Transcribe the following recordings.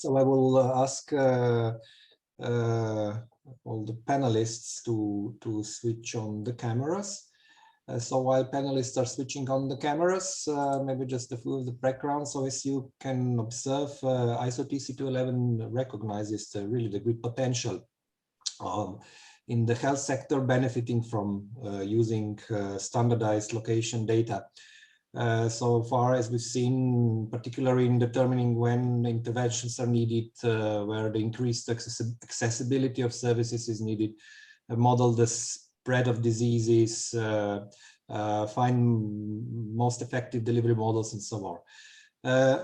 So I will ask all the panelists to switch on the cameras. So while panelists are switching on the cameras, maybe just a few of the background. So as you can observe, ISO TC211 recognizes really the great potential in the health sector, benefiting from using standardized location data. So far as we've seen, particularly in determining when interventions are needed, where the increased accessibility of services is needed, model the spread of diseases, find most effective delivery models, and so on.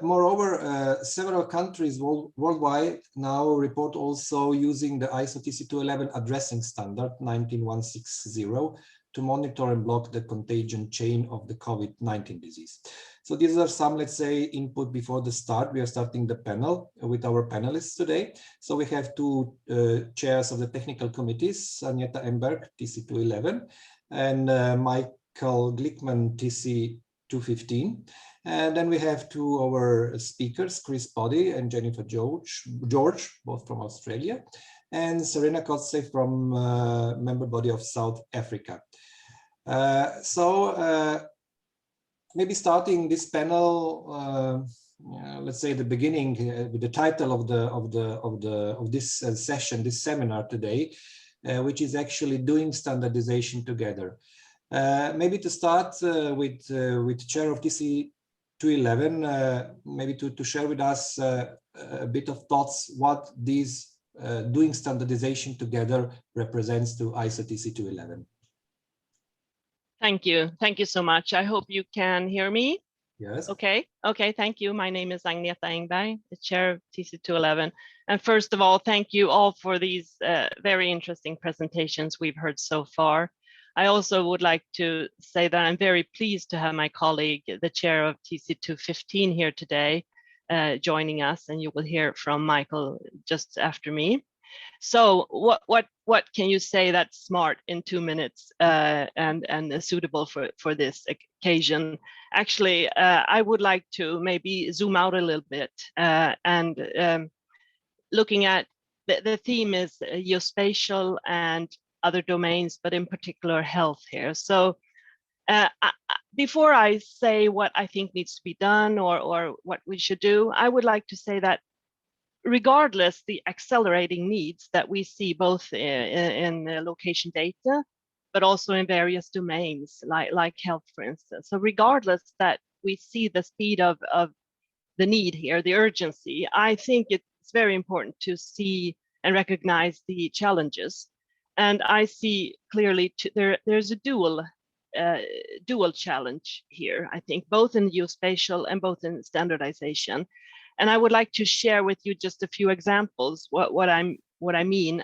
Moreover, several countries worldwide now report also using the ISO TC211 addressing standard 19160 to monitor and block the contagion chain of the COVID-19 disease. So these are some, let's say, input before the start. We are starting the panel with our panelists today. So we have two chairs of the technical committees, Agneta Engberg, TC211, and Michael Glickman, TC215. And then we have two of our speakers, Chris Boddy and Jennifer George, both from Australia, and Serena Coetzee from member body of South Africa. Maybe starting this panel, let's say the beginning with the title of this session, this seminar today, which is actually doing standardization together. Maybe to start with chair of TC211, maybe to share with us a bit of thoughts what these doing standardization together represents to ISO TC211. Thank you so much. I hope you can hear me. Yes. Okay, thank you. My name is Agneta Engberg, the chair of TC211. And first of all, thank you all for these very interesting presentations we've heard so far. I also would like to say that I'm very pleased to have my colleague, the chair of TC215 here today, joining us, and you will hear from Michael just after me. So what can you say that's smart in 2 minutes and suitable for this occasion? Actually, I would like to maybe zoom out a little bit and looking at the theme is geospatial and other domains, but in particular health here. So before I say what I think needs to be done or what we should do, I would like to say that regardless the accelerating needs that we see both in location data, but also in various domains like health, for instance. So regardless that we see the speed of the need here, the urgency, I think it's very important to see and recognize the challenges. And I see clearly there's a dual challenge here, I think, both in geospatial and both in standardization. And I would like to share with you just a few examples what I mean.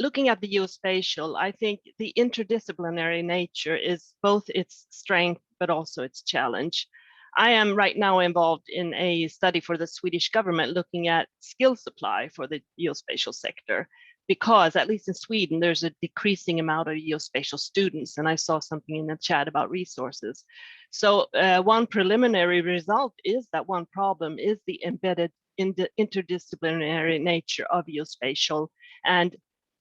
Looking at the geospatial, I think the interdisciplinary nature is both its strength but also its challenge. I am right now involved in a study for the Swedish government looking at skill supply for the geospatial sector, because at least in Sweden, there's a decreasing amount of geospatial students. And I saw something in the chat about resources. So one preliminary result is that one problem is the embedded in the interdisciplinary nature of geospatial. And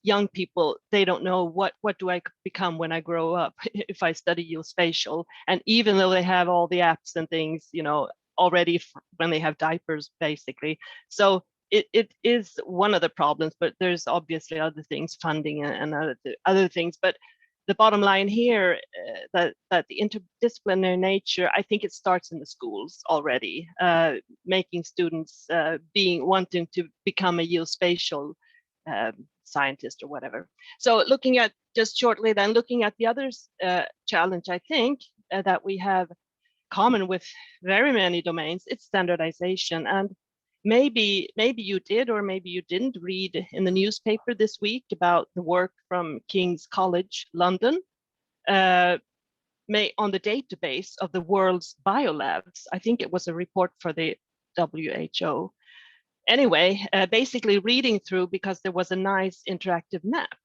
young people, they don't know what do I become when I grow up if I study geospatial. And even though they have all the apps and things, you know, already when they have diapers, basically. So it is one of the problems, but there's obviously other things, funding and other things. But the bottom line here, that the interdisciplinary nature, I think it starts in the schools already, making students wanting to become a geospatial scientist or whatever. So looking at just shortly then, looking at the other challenge, I think that we have common with very many domains, it's standardization. And maybe you did or maybe you didn't read in the newspaper this week about the work from King's College London on the database of the world's biolabs. I think it was a report for the WHO. Anyway, basically reading through because there was a nice interactive map.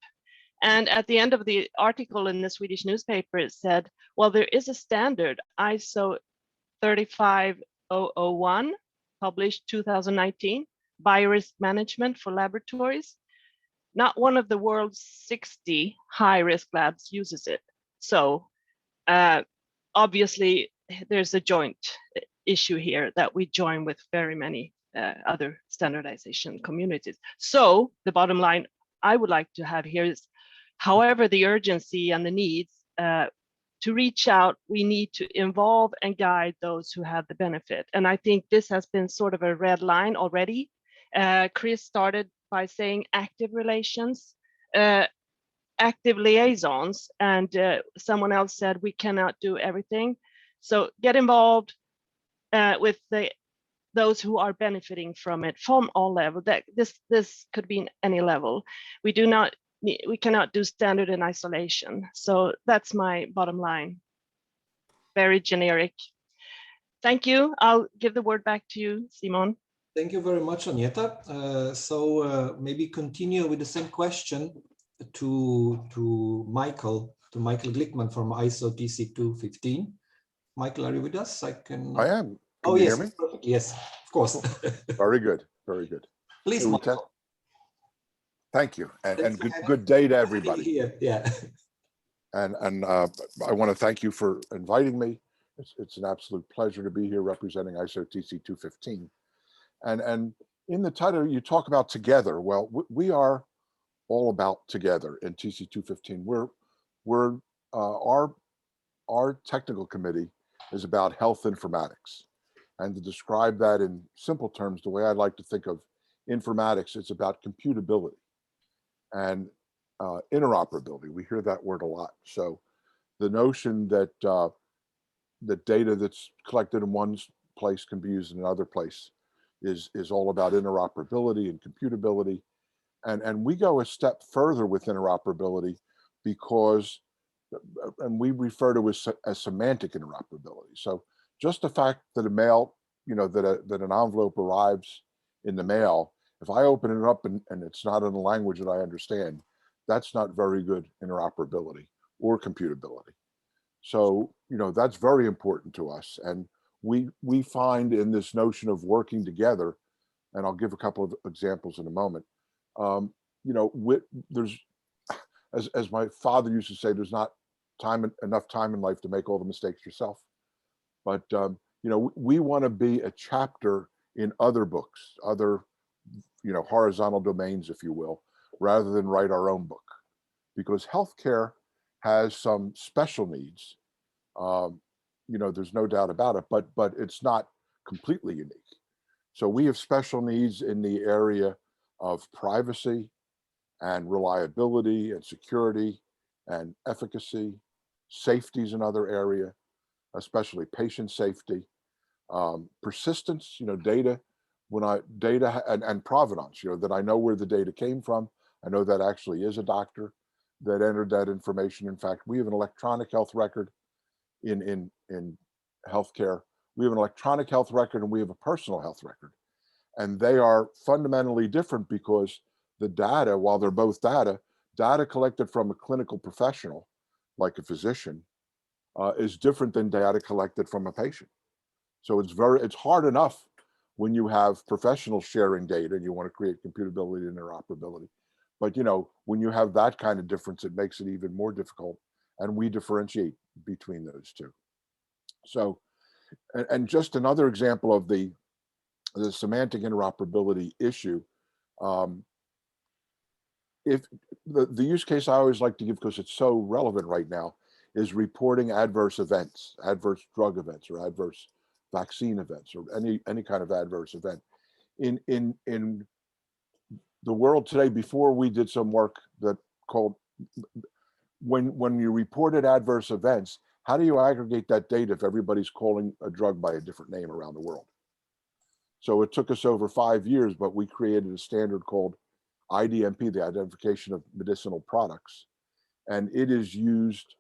And at the end of the article in the Swedish newspaper, it said, well, there is a standard, ISO 35001, published 2019, biorisk management for laboratories. Not one of the world's 60 high-risk labs uses it. So obviously, there's a joint issue here that we join with very many other standardization communities. So the bottom line I would like to have here is, however the urgency and the needs, to reach out, we need to involve and guide those who have the benefit. And I think this has been sort of a red line already. Chris started by saying active relations, active liaisons, and someone else said we cannot do everything. So get involved with those who are benefiting from it from all levels. That this could be in any level. We cannot do standard in isolation. So that's my bottom line. Very generic. Thank you. I'll give the word back to you, Simon. Thank you very much, Agneta. So maybe continue with the same question to Michael Glickman from ISO TC 215. Michael, are you with us? I am. Can you hear me? Perfect. Yes, of course. Very good. Very good. Please, Michael. Thank you, and good day to everybody. Here. Yeah. And I want to thank you for inviting me. It's an absolute pleasure to be here representing ISO TC 215. And in the title, you talk about together. Well, we are all about together in TC 215. Our technical committee is about health informatics. And to describe that in simple terms, the way I like to think of informatics, it's about computability and interoperability. We hear that word a lot. So the notion that the data that's collected in one place can be used in another place is all about interoperability and computability. And we go a step further with interoperability because, and we refer to it as semantic interoperability. So just the fact that a mail, that an envelope arrives in the mail, if I open it up and it's not in a language that I understand, that's not very good interoperability or computability. So, that's very important to us. And we find in this notion of working together, and I'll give a couple of examples in a moment, there's, as my father used to say, there's not enough time in life to make all the mistakes yourself. But, we want to be a chapter in other books, other, horizontal domains, if you will, rather than write our own book, because healthcare has some special needs. There's no doubt about it, but it's not completely unique. So we have special needs in the area of privacy and reliability and security and efficacy. Safety is another area, especially patient safety. Persistence, data, and provenance, that I know where the data came from. I know that actually is a doctor that entered that information. In fact, we have an electronic health record in healthcare. We have an electronic health record and we have a personal health record. And they are fundamentally different because the data, while they're both data collected from a clinical professional, like a physician, is different than data collected from a patient. So it's hard enough when you have professionals sharing data and you want to create computability and interoperability. But when you have that kind of difference, it makes it even more difficult. And we differentiate between those two. So, and just another example of the semantic interoperability issue. If the use case I always like to give, because it's so relevant right now, is reporting adverse events, adverse drug events, or adverse vaccine events, or any kind of adverse event. In the world today, before we did some work that called, when you reported adverse events, how do you aggregate that data if everybody's calling a drug by a different name around the world? So it took us over 5 years, but we created a standard called IDMP, the Identification of Medicinal Products. And it is used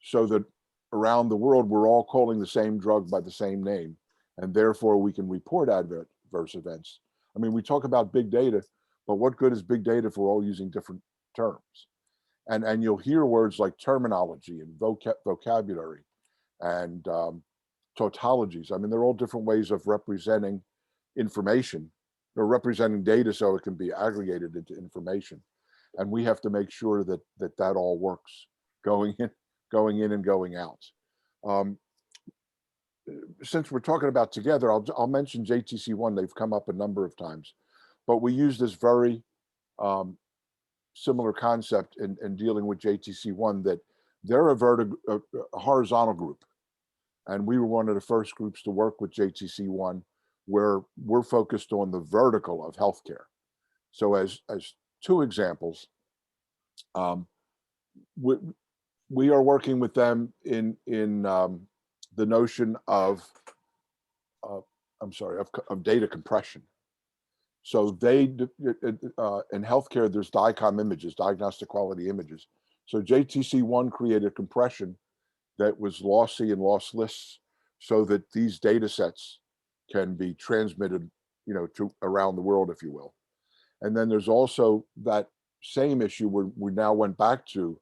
so that around the world, we're all calling the same drug by the same name. And therefore we can report adverse events. I mean, we talk about big data, but what good is big data if we're all using different terms? And you'll hear words like terminology and vocabulary and tautologies. I mean, they're all different ways of representing information they're representing data so it can be aggregated into information. And we have to make sure that that all works going in and going out. Since we're talking about together, I'll mention JTC1. They've come up a number of times, but we use this very similar concept in dealing with JTC1, that they're a horizontal group. And we were one of the first groups to work with JTC1, where we're focused on the vertical of healthcare. So as two examples, we are working with them in the notion of data compression. So they in healthcare, there's DICOM images, diagnostic quality images. So JTC1 created compression that was lossy and lossless, so that these data sets can be transmitted, to around the world, if you will. And then there's also that same issue where we now went back to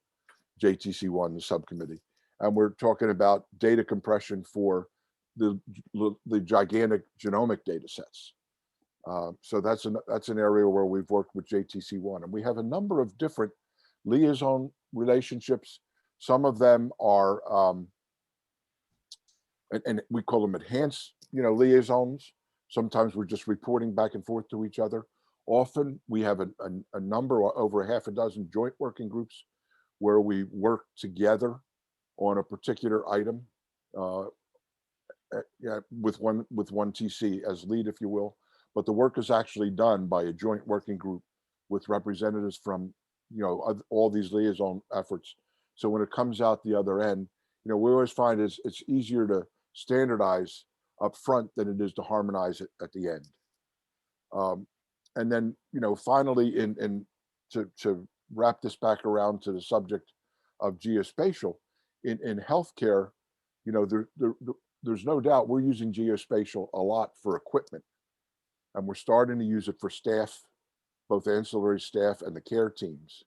JTC1, the subcommittee, and we're talking about data compression for the gigantic genomic data sets. So that's an area where we've worked with JTC1, and we have a number of different liaison relationships. Some of them are, and we call them enhanced, liaisons. Sometimes we're just reporting back and forth to each other. Often we have a number, over half a dozen joint working groups where we work together on a particular item, with one TC as lead, if you will. But the work is actually done by a joint working group with representatives from, all these liaison efforts. So when it comes out the other end, we always find it's easier to standardize up front than it is to harmonize it at the end. And then, finally, to wrap this back around to the subject of geospatial, in healthcare, there's no doubt we're using geospatial a lot for equipment, and we're starting to use it for staff, both ancillary staff and the care teams.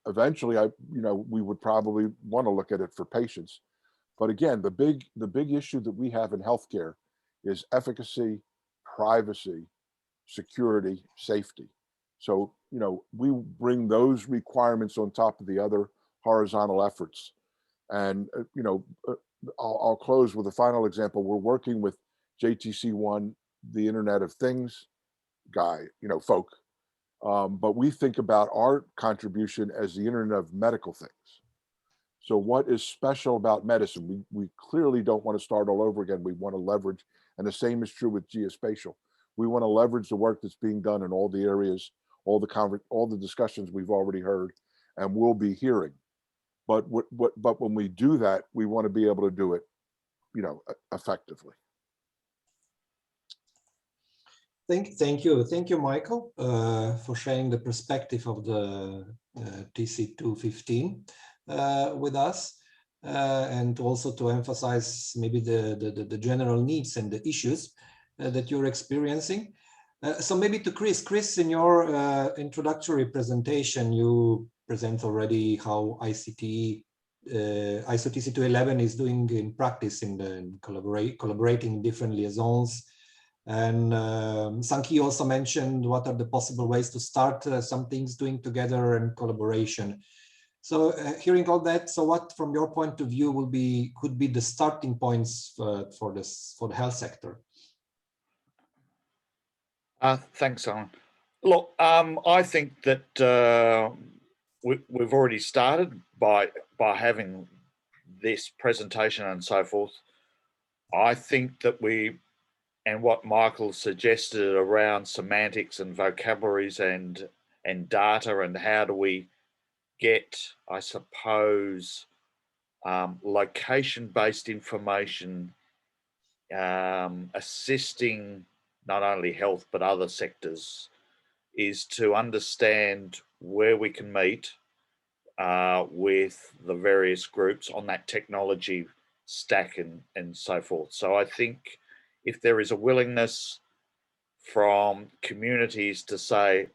Eventually, we would probably want to look at it for patients. But again, the big issue that we have in healthcare is efficacy, privacy, security, safety. So, we bring those requirements on top of the other horizontal efforts. And, I'll close with a final example. We're working with JTC1, the Internet of Things guy, folk. But we think about our contribution as the Internet of Medical Things. So what is special about medicine? We clearly don't want to start all over again. We want to leverage, and the same is true with geospatial. We want to leverage the work that's being done in all the areas, all the discussions we've already heard and will be hearing. But when we do that, we want to be able to do it, effectively. Thank you, Michael, for sharing the perspective of the TC215 with us, and also to emphasize maybe the general needs and the issues that you're experiencing. So maybe to Chris, in your introductory presentation, you present already how ICT, ISO TC211 is doing in practice in collaborating different liaisons. And Sankey also mentioned what are the possible ways to start some things doing together and collaboration. So hearing all that, so what from your point of view could be the starting points for the health sector? Thanks, Alan. Look, I think that we've already started by having this presentation and so forth. I think that and what Michael suggested around semantics and vocabularies and data, and how do we get, I suppose, location-based information assisting not only health but other sectors, is to understand where we can meet with the various groups on that technology stack and so forth. So I think if there is a willingness from communities to say,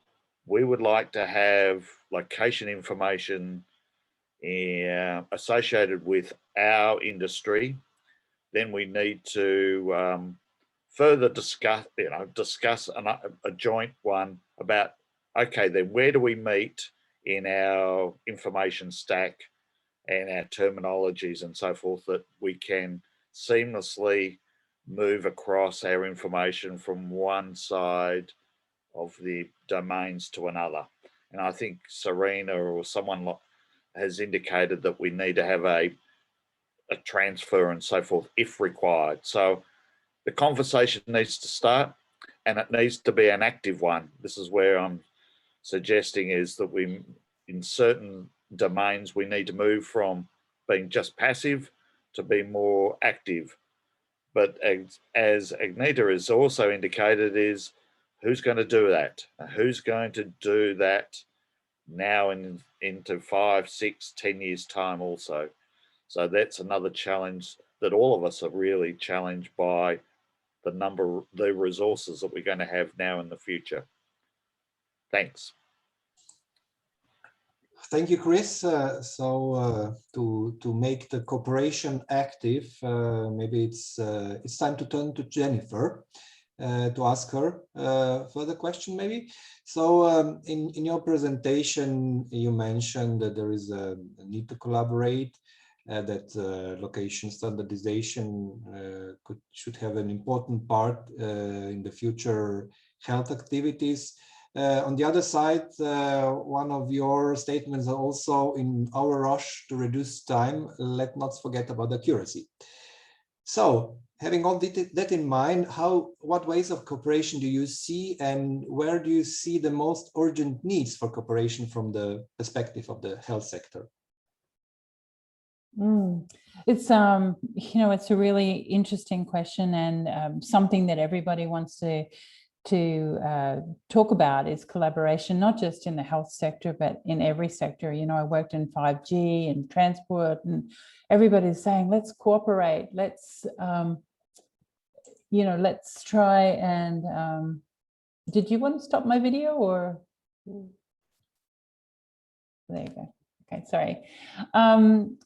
we would like to have location information associated with our industry, then we need to further discuss a joint one about, okay, then where do we meet in our information stack and our terminologies and so forth, that we can seamlessly move across our information from one side of the domains to another. And I think Serena or someone has indicated that we need to have a transfer and so forth if required. So the conversation needs to start, and it needs to be an active one. This is where I'm suggesting is that we, in certain domains, we need to move from being just passive to be more active. But as Agneta has also indicated, is who's going to do that? Who's going to do that now and into 5, 6, 10 years time also? So that's another challenge that all of us are really challenged by, the resources that we're going to have now in the future. Thanks. Thank you, Chris. To make the cooperation active, maybe it's time to turn to Jennifer to ask her further question, maybe. So in your presentation, you mentioned that there is a need to collaborate, that location standardization should have an important part in the future health activities. On the other side, one of your statements are also, in our rush to reduce time, let's not forget about accuracy. So having all that in mind, what ways of cooperation do you see, and where do you see the most urgent needs for cooperation from the perspective of the health sector? It's it's a really interesting question, and something that everybody wants to talk about is collaboration, not just in the health sector, but in every sector. I worked in 5G and transport, and everybody's saying, let's cooperate, let's let's try and did you want to stop my video, or there you go. Okay, sorry.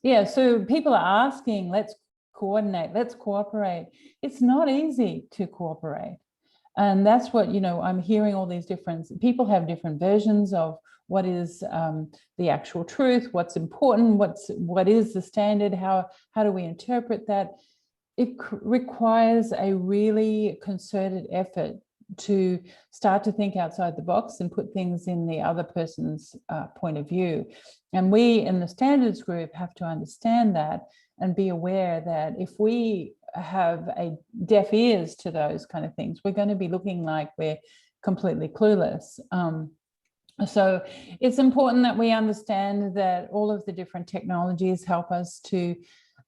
Yeah, so people are asking, let's coordinate, let's cooperate. It's not easy to cooperate. And that's what, I'm hearing all these different, people have different versions of what is the actual truth, what's important, what is the standard, how do we interpret that? It requires a really concerted effort to start to think outside the box and put things in the other person's point of view. And we in the standards group have to understand that and be aware that if we have a deaf ears to those kind of things, we're going to be looking like we're completely clueless. So it's important that we understand that all of the different technologies help us to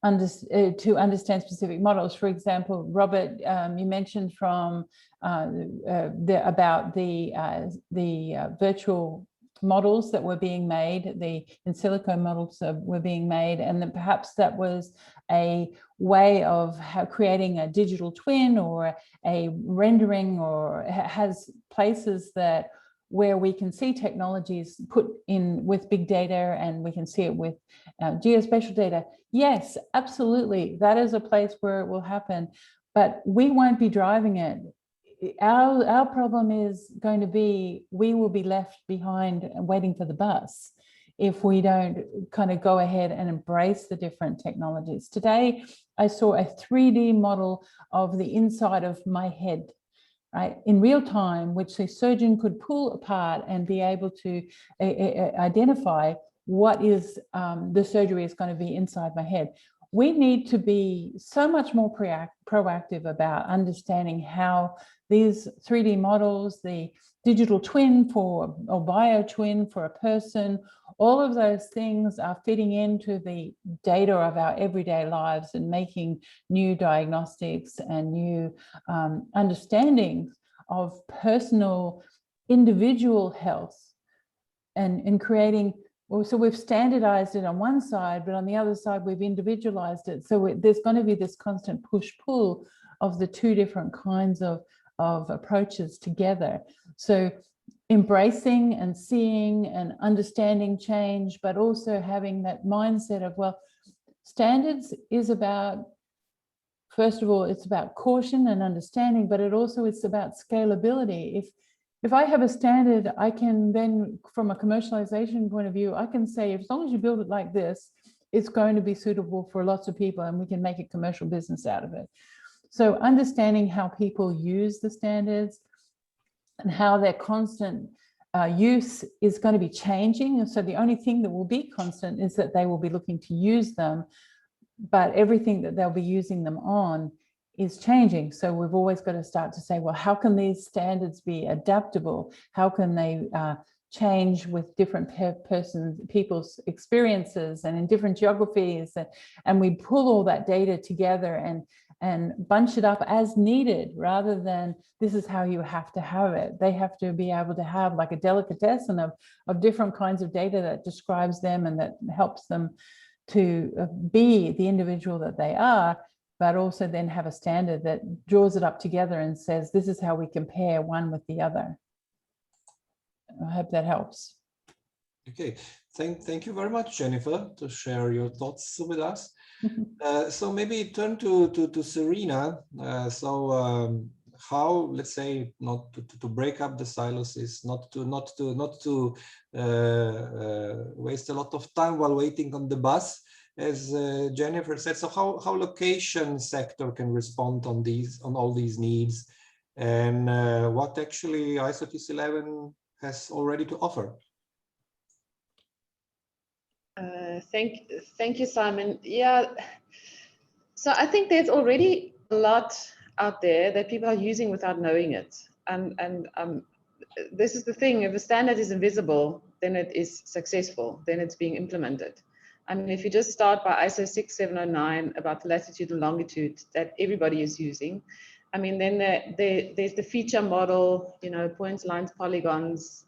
understand specific models. For example, Robert, you mentioned from about the virtual models that were being made, the in silico models were being made, and that perhaps that was a way of creating a digital twin or a rendering, or has places that where we can see technologies put in with big data, and we can see it with geospatial data. Yes, absolutely, that is a place where it will happen, but we won't be driving it. Our problem is going to be, we will be left behind waiting for the bus if we don't kind of go ahead and embrace the different technologies. Today, I saw a 3D model of the inside of my head, right, in real time, which the surgeon could pull apart and be able to identify what is the surgery is going to be inside my head. We need to be so much more proactive about understanding how these 3D models, the digital twin or bio twin for a person, all of those things are fitting into the data of our everyday lives and making new diagnostics and new understandings of personal individual health, and creating. So we've standardized it on one side, but on the other side, we've individualized it. So there's going to be this constant push-pull of the two different kinds of approaches together. So embracing and seeing and understanding change, but also having that mindset of, well, standards is about first of all, it's about caution and understanding, but it also is about scalability. If I have a standard, I can then, from a commercialization point of view, I can say, as long as you build it like this, it's going to be suitable for lots of people and we can make a commercial business out of it. So understanding how people use the standards and how their constant use is going to be changing. And so the only thing that will be constant is that they will be looking to use them, but everything that they'll be using them on is changing. So we've always got to start to say, well, how can these standards be adaptable? How can they change with different people's experiences and in different geographies? And we pull all that data together and bunch it up as needed, rather than this is how you have to have it. They have to be able to have like a delicatessen of different kinds of data that describes them and that helps them to be the individual that they are, but also then have a standard that draws it up together and says, this is how we compare one with the other. I hope that helps. Okay, thank you very much, Jennifer, to share your thoughts with us. So maybe turn to Serena. How, let's say, not to break up the silos, is not to waste a lot of time while waiting on the bus, as Jennifer said. So how location sector can respond on all these needs, and what actually ISO TC 11 has already to offer? Thank you, Simon. Yeah, so I think there's already a lot out there that people are using without knowing it. And this is the thing, if a standard is invisible, then it is successful, then it's being implemented. I mean, if you just start by ISO 6709 about the latitude and longitude that everybody is using, I mean, then there's the feature model, you know, points, lines, polygons,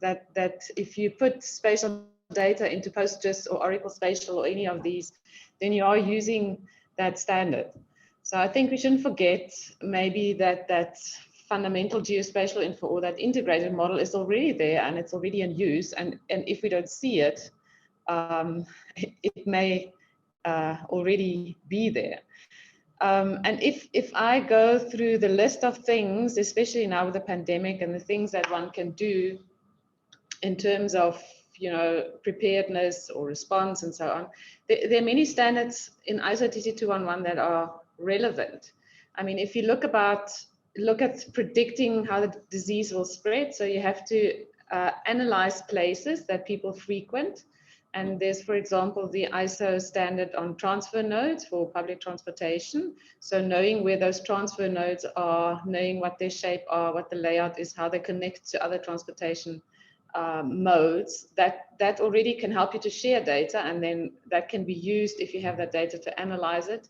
that if you put spatial data into PostGIS or Oracle Spatial or any of these, then you are using that standard. So I think we shouldn't forget maybe that fundamental geospatial info or that integrated model is already there and it's already in use. And if we don't see it, it may already be there. And if I go through the list of things, especially now with the pandemic and the things that one can do in terms of, you know, preparedness or response and so on, there are many standards in ISO TC 211 that are relevant. I mean, if you look at predicting how the disease will spread, so you have to analyze places that people frequent. And there's, for example, the ISO standard on transfer nodes for public transportation. So knowing where those transfer nodes are, knowing what their shape are, what the layout is, how they connect to other transportation modes, that already can help you to share data, and then that can be used if you have that data to analyze it.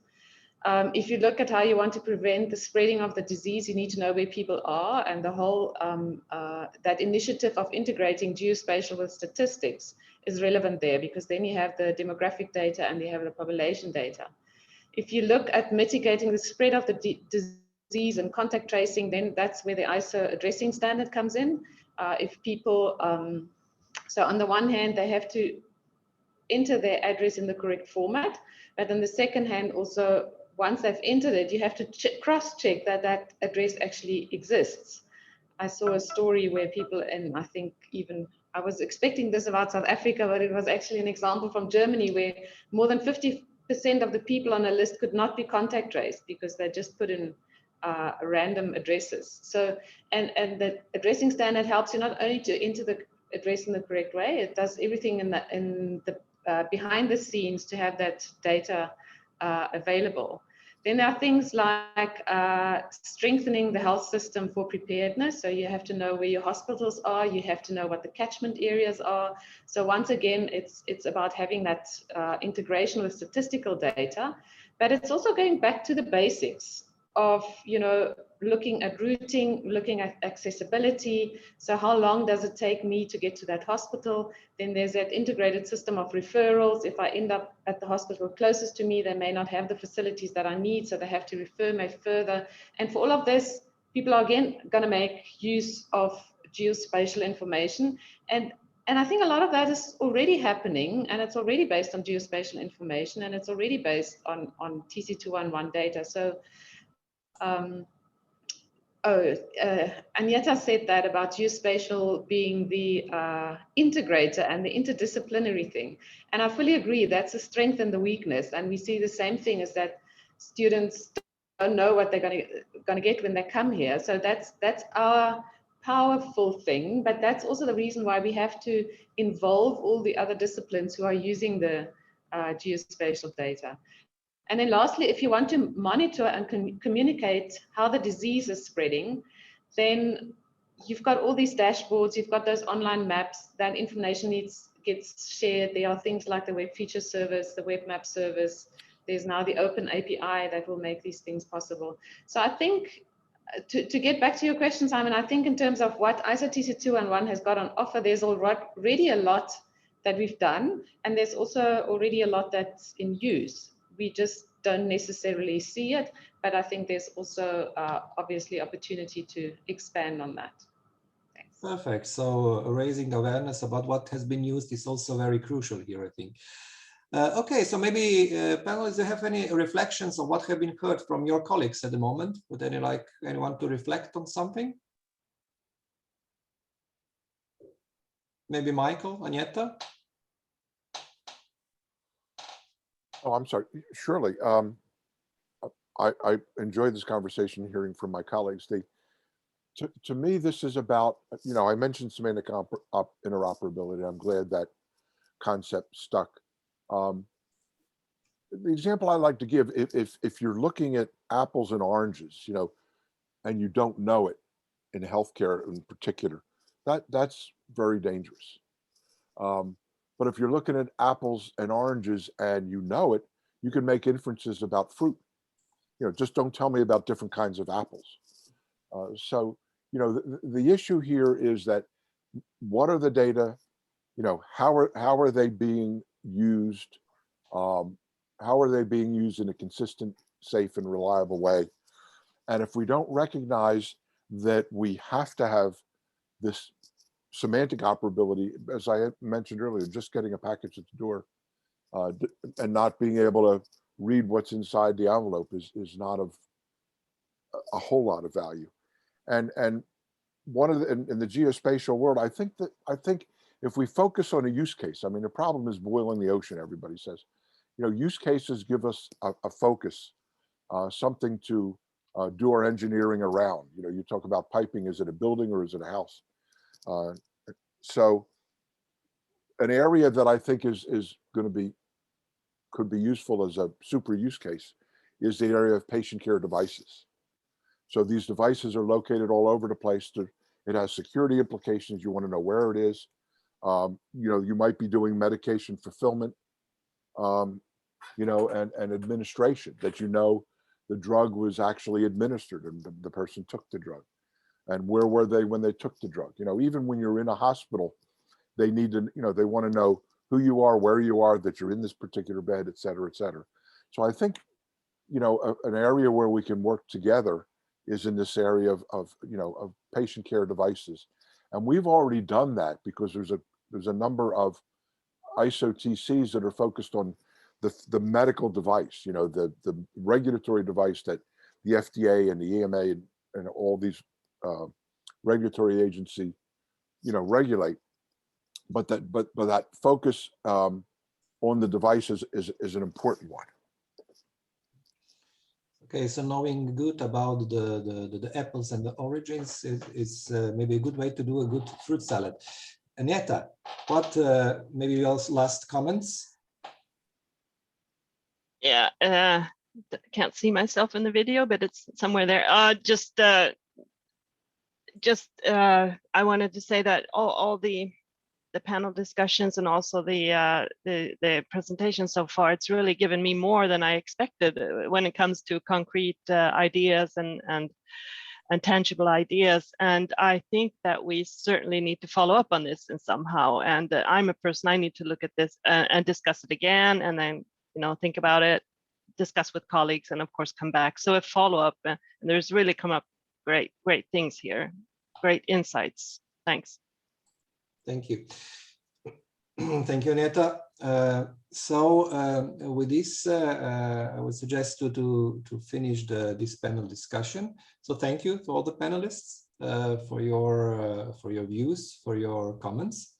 If you look at how you want to prevent the spreading of the disease, you need to know where people are, and the whole that initiative of integrating geospatial with statistics is relevant there, because then you have the demographic data and you have the population data. If you look at mitigating the spread of the disease and contact tracing, then that's where the ISO addressing standard comes in. If people, so on the one hand, they have to enter their address in the correct format, but on the second hand, also, once they've entered it, you have to cross-check that that address actually exists. I saw a story where people, and I think even, I was expecting this about South Africa, but it was actually an example from Germany where more than 50% of the people on a list could not be contact traced because they just put in random addresses. So, and the addressing standard helps you not only to enter the address in the correct way, it does everything in the behind the scenes to have that data available. Then there are things like strengthening the health system for preparedness. So you have to know where your hospitals are, you have to know what the catchment areas are. So once again, it's about having that integration with statistical data, but it's also going back to the basics of, you know, looking at routing, looking at accessibility. So how long does it take me to get to that hospital? Then there's that integrated system of referrals. If I end up at the hospital closest to me, they may not have the facilities that I need, so they have to refer me further. And for all of this, people are again going to make use of geospatial information. And I think a lot of that is already happening, and it's already based on geospatial information, and it's already based on TC211 data. So, Agneta said that about geospatial being the integrator and the interdisciplinary thing. And I fully agree, that's a strength and the weakness. And we see the same thing, is that students don't know what they're going to get when they come here. So that's our powerful thing, but that's also the reason why we have to involve all the other disciplines who are using the geospatial data. And then lastly, if you want to monitor and communicate how the disease is spreading, then you've got all these dashboards, you've got those online maps, that information gets shared. There are things like the web feature service, the web map service. There's now the open API that will make these things possible. So I think, to get back to your question, Simon, I think in terms of what ISO TC211 has got on offer, there's already a lot that we've done, and there's also already a lot that's in use. We just don't necessarily see it, but I think there's also obviously opportunity to expand on that. Thanks. Perfect. So raising awareness about what has been used is also very crucial here, I think. Okay, so maybe panelists, do you have any reflections on what have been heard from your colleagues at the moment? Would anyone to reflect on something? Maybe Michael, Agneta? Oh, I'm sorry. Surely. I enjoyed this conversation, hearing from my colleagues. To me, this is about, I mentioned semantic interoperability. I'm glad that concept stuck. The example I like to give, if you're looking at apples and oranges, and you don't know it, in healthcare in particular, that's very dangerous. But if you're looking at apples and oranges and you know it, you can make inferences about fruit. Just don't tell me about different kinds of apples. So, the issue here is that, what are the data? How are they being used? How are they being used in a consistent, safe, and reliable way? And if we don't recognize that we have to have this semantic operability, as I mentioned earlier, just getting a package at the door and not being able to read what's inside the envelope is not of a whole lot of value. And one of in the geospatial world, I think if we focus on a use case, I mean, the problem is boiling the ocean, everybody says. Use cases give us a focus, something to do our engineering around. You talk about piping, is it a building or is it a house? So an area that I think is going to could be useful as a super use case is the area of patient care devices. So these devices are located all over the place. It has security implications. You want to know where it is. You might be doing medication fulfillment, and administration, that the drug was actually administered and the person took the drug. And where were they when they took the drug? Even when you're in a hospital, they need to, they want to know who you are, where you are, that you're in this particular bed, et cetera, et cetera. So I think, an area where we can work together is in this area of patient care devices. And we've already done that, because there's a number of ISO TCs that are focused on the medical device, the regulatory device that the FDA and the EMA and all these regulatory agency, regulate. But that focus on the devices is an important one. Okay, so knowing good about the apples and the oranges is maybe a good way to do a good fruit salad. Agneta, what maybe your last comments? Yeah, can't see myself in the video, but it's somewhere there. I wanted to say that all the panel discussions and also the presentation so far, it's really given me more than I expected when it comes to concrete ideas and tangible ideas. And I think that we certainly need to follow up on this in somehow. And I'm a person, I need to look at this and discuss it again, and then think about it, discuss with colleagues, and of course come back. So a follow-up, and there's really come up great things here, great insights. Thanks. Thank you. Thank you, Agneta. With this, I would suggest to finish this panel discussion. So thank you to all the panelists for your views, for your comments.